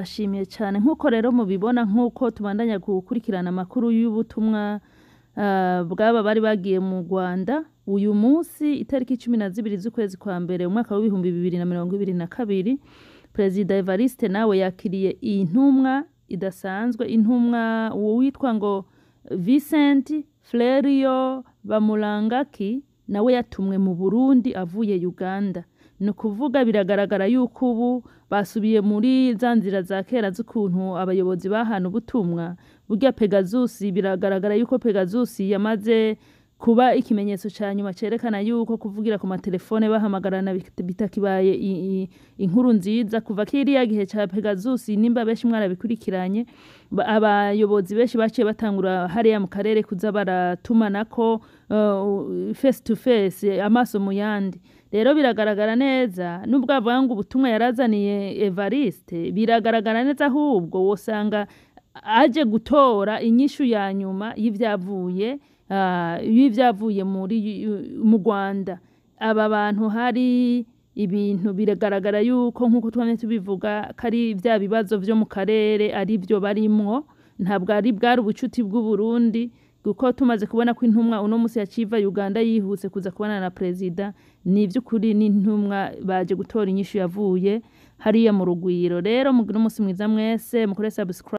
ndabashimiye cyane nk'uko rero mubibona nk'uko tubandanya gukurikirana amakuru y'ubutumwa bwaba bari bagiye mu Rwanda uyu munsi itariki 12 z'ukwezi kwa mbere umwaka wa 2022 Perezida Evariste nawe yakiriye intumwa idasanzwe intumwa witwa ngo Vincent Flerio Bamurangaki nawe yatumwe mu Burundi avuye Uganda no kuvuga biragaragara yuko ubu basubiye muri za nzira za kera z'ukuntu abayobozi bahana ubutumwa burya Pegasus biragaragara yuko Pegasus yamaze kuba ikimenyetso ca nyuma cerekana yuko kuvugira ku matelefone bahamagarana bitakibaye inkuru nziza kuva kiriya gihe ca Pegasus nimba beshi mwarabikurikiranye abayobozi beshi baciye batangura hariya mu karere kuza baratumanako face to face amaso mu yandi rero biragaragara neza nubwo avuga ngo ubutumwa yarazaniye Evariste biragaragara neza ahubwo wosanga aje gutora inyishu ya nyuma y'ivyavuye mu Rwanda aba bantu hari ibintu biragaragara yuko nkuko twamye tubivuga kari bya bibazo byo mu karere ari byo barimwo ntabwo ari bwari ubucuti bw'u Burundi kuko tumaze kubona ko intumwa uno musi yaciva Uganda yihuse kuza kubana na president ni byukuri n'intumwa baje gutora inyishu yavuye hariya mu rugwiro rero mugira umunsi mwiza mwese mukore subscribe